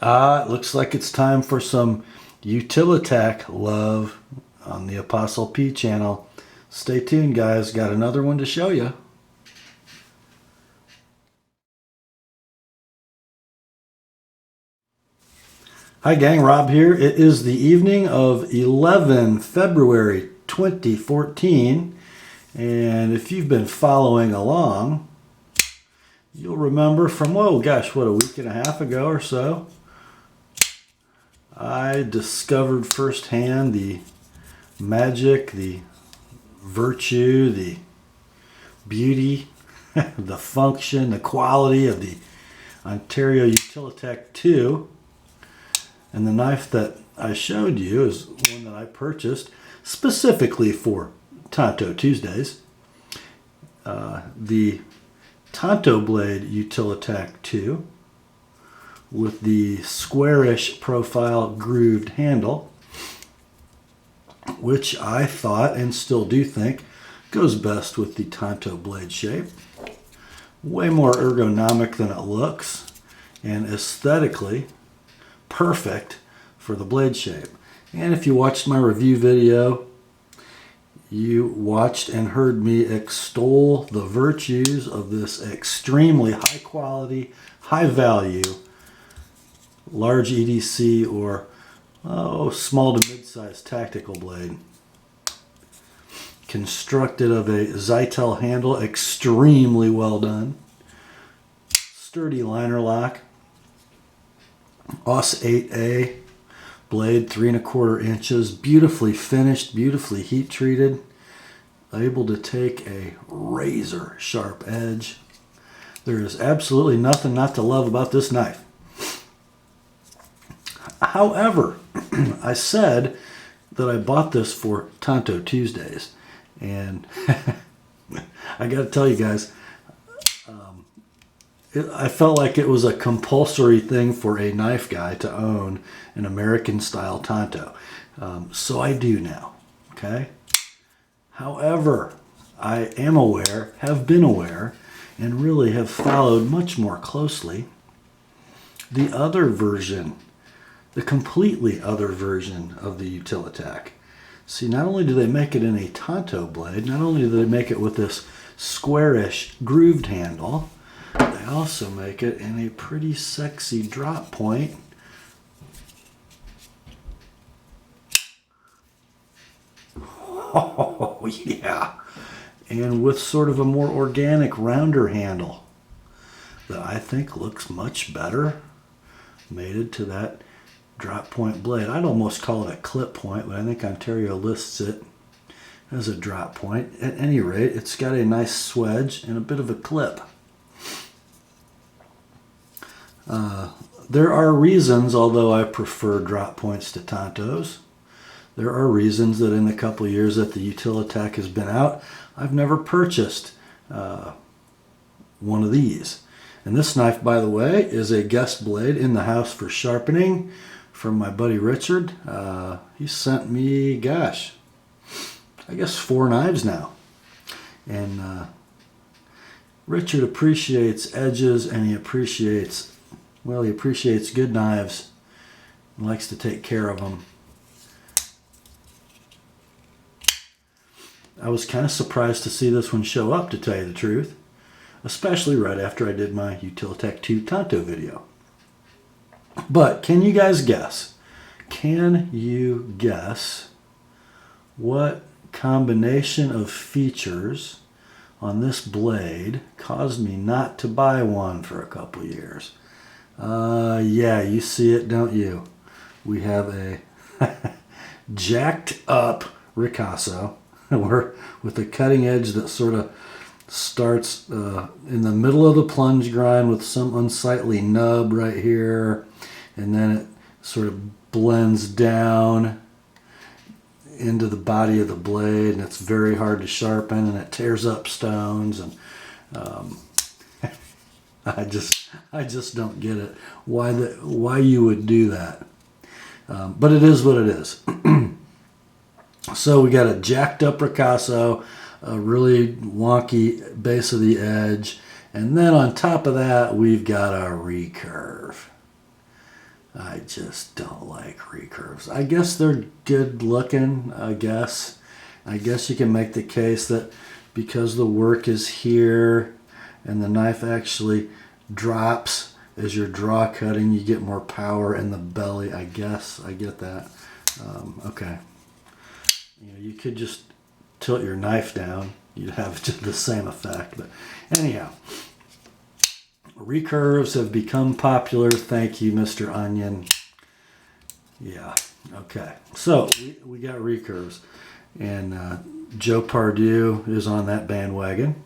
It looks like it's time for some Utilitac love on the Apostle P channel. Stay tuned, guys. Got another one to show you. Hi gang, Rob here. It is the evening of 11 February 2014, and if you've been following along, you'll remember from, oh gosh, what, a week and a half ago or so, I discovered firsthand the magic, the virtue, the beauty, the function, the quality of the Ontario Utilitac II. And the knife that I showed you is one that I purchased specifically for Tanto Tuesdays. The Tanto blade Utilitac II with the squarish profile grooved handle, which I thought and still do think goes best with the Tanto blade shape. Way more ergonomic than it looks, and aesthetically perfect for the blade shape. And if you watched my review video, you watched and heard me extol the virtues of this extremely high quality, high value, large EDC or small to mid-sized tactical blade. Constructed of a Zytel handle, extremely well done. Sturdy liner lock. Aus 8A blade, 3¼ inches, beautifully finished, beautifully heat treated, able to take a razor sharp edge. There is absolutely nothing not to love about this knife. However, I said that I bought this for Tanto Tuesdays, and I got to tell you guys, I felt like it was a compulsory thing for a knife guy to own an American-style Tanto. So I do now, okay? However, I am aware, have been aware, and really have followed much more closely the other version, the completely other version of the Utilitac. See, not only do they make it in a Tanto blade, not only do they make it with this squarish grooved handle, they also make it in a pretty sexy drop point. Oh yeah, and with sort of a more organic, rounder handle that I think looks much better mated to that drop point blade. I'd almost call it a clip point, but I think Ontario lists it as a drop point. At any rate, it's got a nice swedge and a bit of a clip. There are reasons, although I prefer drop points to Tantos, there are reasons that in the couple of years that the Utilitac has been out, I've never purchased one of these. And this knife, by the way, is a guest blade in the house for sharpening from my buddy Richard. He sent me, gosh, I guess 4 knives now. And Richard appreciates edges, and he appreciates good knives and likes to take care of them. I was kind of surprised to see this one show up, to tell you the truth, especially right after I did my Utilitac II Tanto video. But can you guys guess? Can you guess what combination of features on this blade caused me not to buy one for a couple years? Yeah, you see it, don't you? We have a jacked up ricasso with a cutting edge that sort of starts in the middle of the plunge grind with some unsightly nub right here, and then it sort of blends down into the body of the blade, and it's very hard to sharpen, and it tears up stones, and I just don't get it why you would do that, but it is what it is. So we got a jacked up ricasso, a really wonky base of the edge, and then on top of that we've got a recurve. I just don't like recurves. I guess they're good looking, I guess. I guess you can make the case that because the work is here and the knife actually drops as you're draw cutting, you get more power in the belly. I guess I get that. Okay. You could just tilt your knife down. You'd have just the same effect. But anyhow, recurves have become popular. Thank you, Mr. Onion. Yeah. Okay. So we got recurves. And Joe Pardue is on that bandwagon.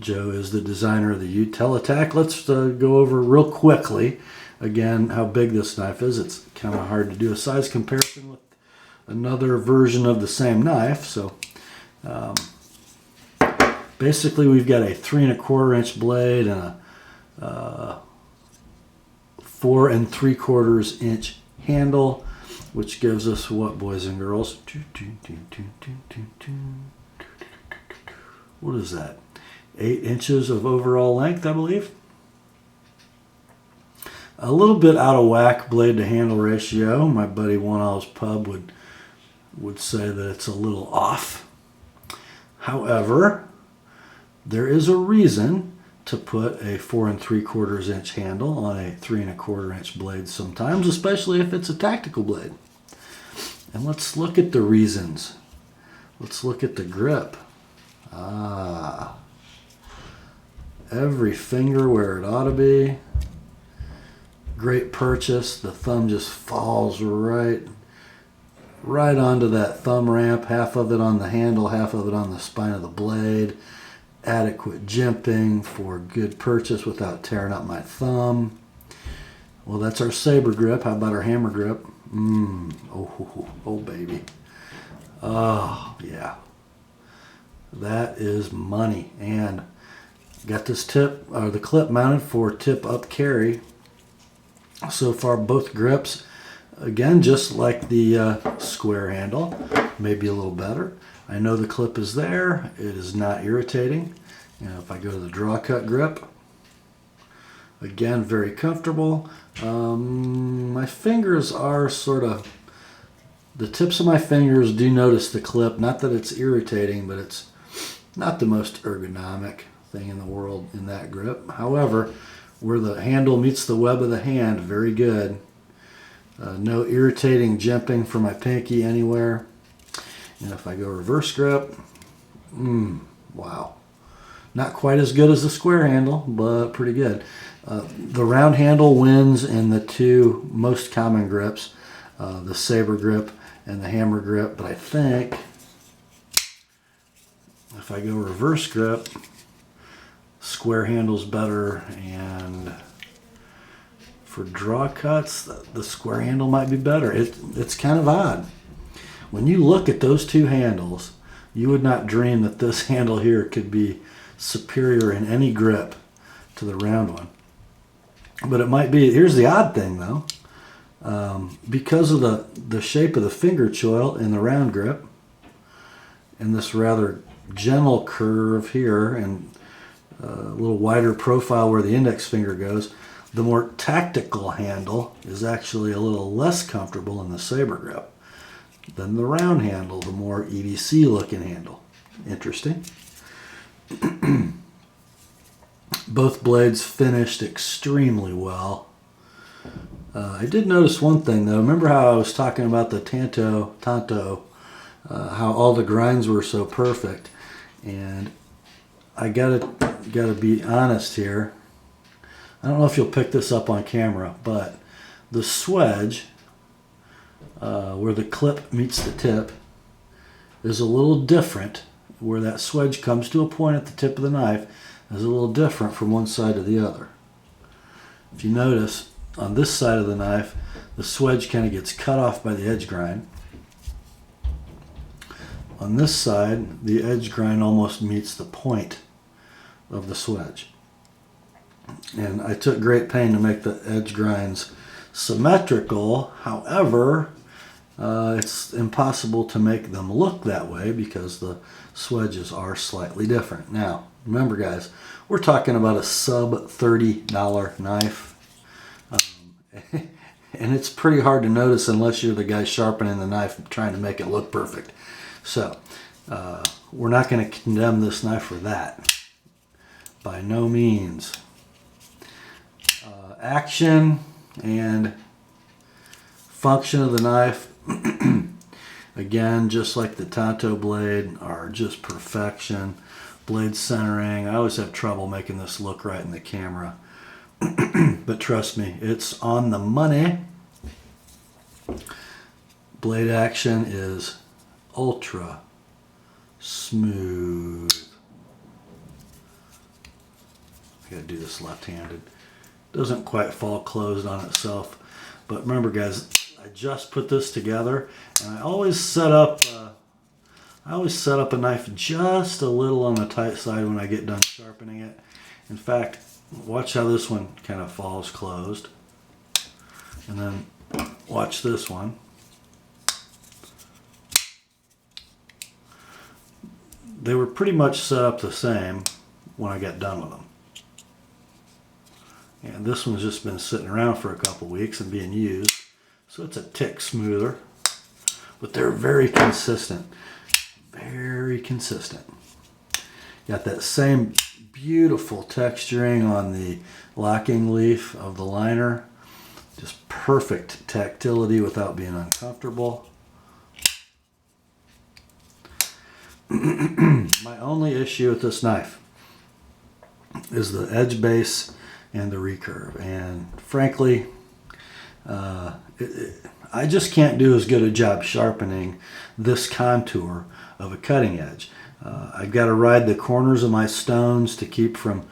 Joe is the designer of the Utilitac. Let's go over real quickly, again, how big this knife is. It's kind of hard to do a size comparison with another version of the same knife. So basically we've got a 3 1/4 inch blade and a 4 3/4 inch handle, which gives us what, boys and girls? What is that? 8 inches of overall length, I believe. A little bit out of whack blade to handle ratio. My buddy One Owl's Pub would say that it's a little off. However, there is a reason to put a 4 3/4 inch handle on a 3 1/4 inch blade sometimes, especially if it's a tactical blade. And let's look at the reasons. Let's look at the grip. Every finger where it ought to be. Great purchase. The thumb just falls right onto that thumb ramp. Half of it on the handle, half of it on the spine of the blade. Adequate jimping for good purchase without tearing up my thumb. Well, that's our saber grip. How about our hammer grip? Oh, baby. Oh, yeah. That is money. And got this the clip mounted for tip up carry. So far, both grips, again, just like the square handle, maybe a little better. I know the clip is there. It is not irritating. If I go to the draw cut grip, again, very comfortable. My fingers are the tips of my fingers do notice the clip. Not that it's irritating, but it's not the most ergonomic thing in the world in that grip. However, where the handle meets the web of the hand, very good. No irritating jimping for my pinky anywhere. And if I go reverse grip, wow. Not quite as good as the square handle, but pretty good. The round handle wins in the two most common grips, the saber grip and the hammer grip. But I think if I go reverse grip, square handle's better, and for draw cuts, the square handle might be better. It's kind of odd. When you look at those two handles, you would not dream that this handle here could be superior in any grip to the round one. But it might be. Here's the odd thing though. Because of the shape of the finger choil in the round grip and this rather gentle curve here and a little wider profile where the index finger goes, the more tactical handle is actually a little less comfortable in the saber grip than the round handle, the more EDC looking handle. Interesting. Both blades finished extremely well. I did notice one thing though. Remember how I was talking about the Tanto, how all the grinds were so perfect, and I gotta be honest here. I don't know if you'll pick this up on camera, but the swedge, where the clip meets the tip, is a little different. Where that swedge comes to a point at the tip of the knife is a little different from one side to the other. If you notice, on this side of the knife, the swedge kind of gets cut off by the edge grind. On this side, the edge grind almost meets the point of the swedge. And I took great pain to make the edge grinds symmetrical. However, it's impossible to make them look that way because the swedges are slightly different. Now, remember guys, we're talking about a sub $30 knife. And it's pretty hard to notice unless you're the guy sharpening the knife trying to make it look perfect. So we're not going to condemn this knife for that. By no means. Action and function of the knife, again, just like the Tanto blade, are just perfection. Blade centering, I always have trouble making this look right in the camera. But trust me, it's on the money. Blade action is ultra smooth. I gotta do this left-handed. Doesn't quite fall closed on itself. But remember, guys, I just put this together, and I always set up a knife just a little on the tight side when I get done sharpening it. In fact, watch how this one kind of falls closed. And then watch this one. They were pretty much set up the same when I got done with them. And this one's just been sitting around for a couple weeks and being used. So it's a tick smoother. But they're very consistent. Very consistent. Got that same beautiful texturing on the locking leaf of the liner. Just perfect tactility without being uncomfortable. My only issue with this knife is the edge base and the recurve. And frankly, I just can't do as good a job sharpening this contour of a cutting edge. I've got to ride the corners of my stones to keep from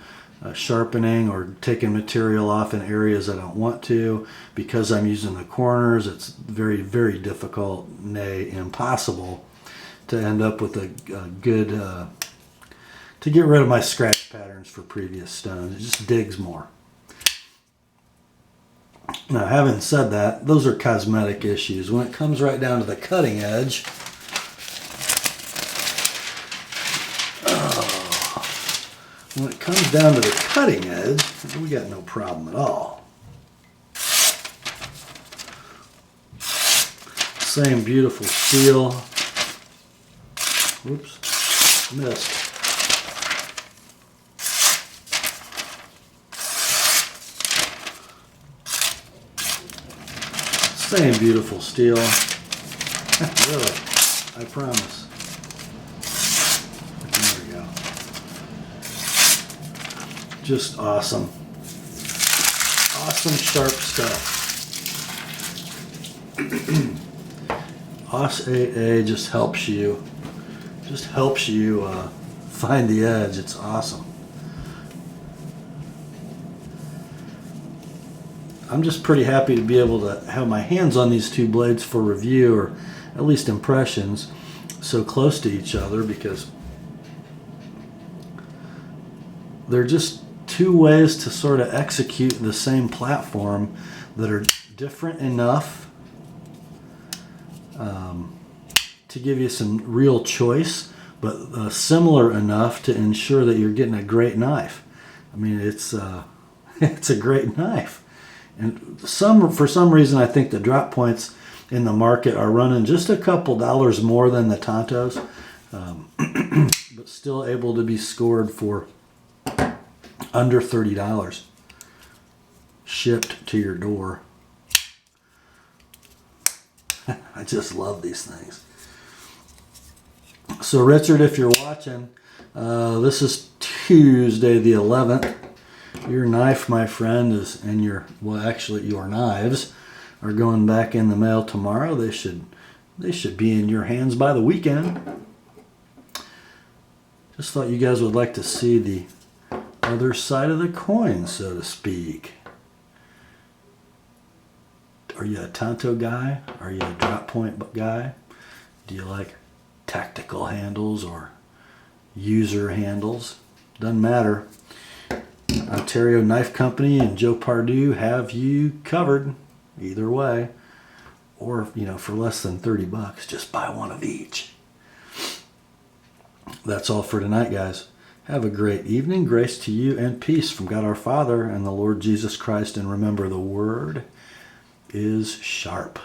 sharpening or taking material off in areas I don't want to. Because I'm using the corners, it's very, very difficult, nay, impossible, to end up with a good, to get rid of my scratch patterns for previous stones. It just digs more. Now, having said that, those are cosmetic issues. When it comes right down to the cutting edge, when it comes down to the cutting edge, we got no problem at all. Same beautiful steel. Whoops, missed. Same beautiful steel. Really, I promise. There we go. Just awesome. Awesome sharp stuff. OS 8A just helps you. Find the edge. It's awesome. I'm just pretty happy to be able to have my hands on these two blades for review, or at least impressions, so close to each other, because they're just two ways to sort of execute the same platform that are different enough to give you some real choice, but similar enough to ensure that you're getting a great knife. I mean, it's a great knife. And for some reason, I think the drop points in the market are running just a couple dollars more than the Tantos, but still able to be scored for under $30 shipped to your door. I just love these things. So Richard, if you're watching, this is Tuesday the 11th. Your knife, my friend, and your knives are going back in the mail tomorrow. They should be in your hands by the weekend. Just thought you guys would like to see the other side of the coin, so to speak. Are you a Tanto guy? Are you a drop point guy? Do you like tactical handles or user handles? Doesn't matter. Ontario Knife Company and Joe Pardue have you covered either way. Or, for less than $30, just buy one of each. That's all for tonight, guys. Have a great evening. Grace to you and peace from God our Father and the Lord Jesus Christ. And remember, the word is sharp.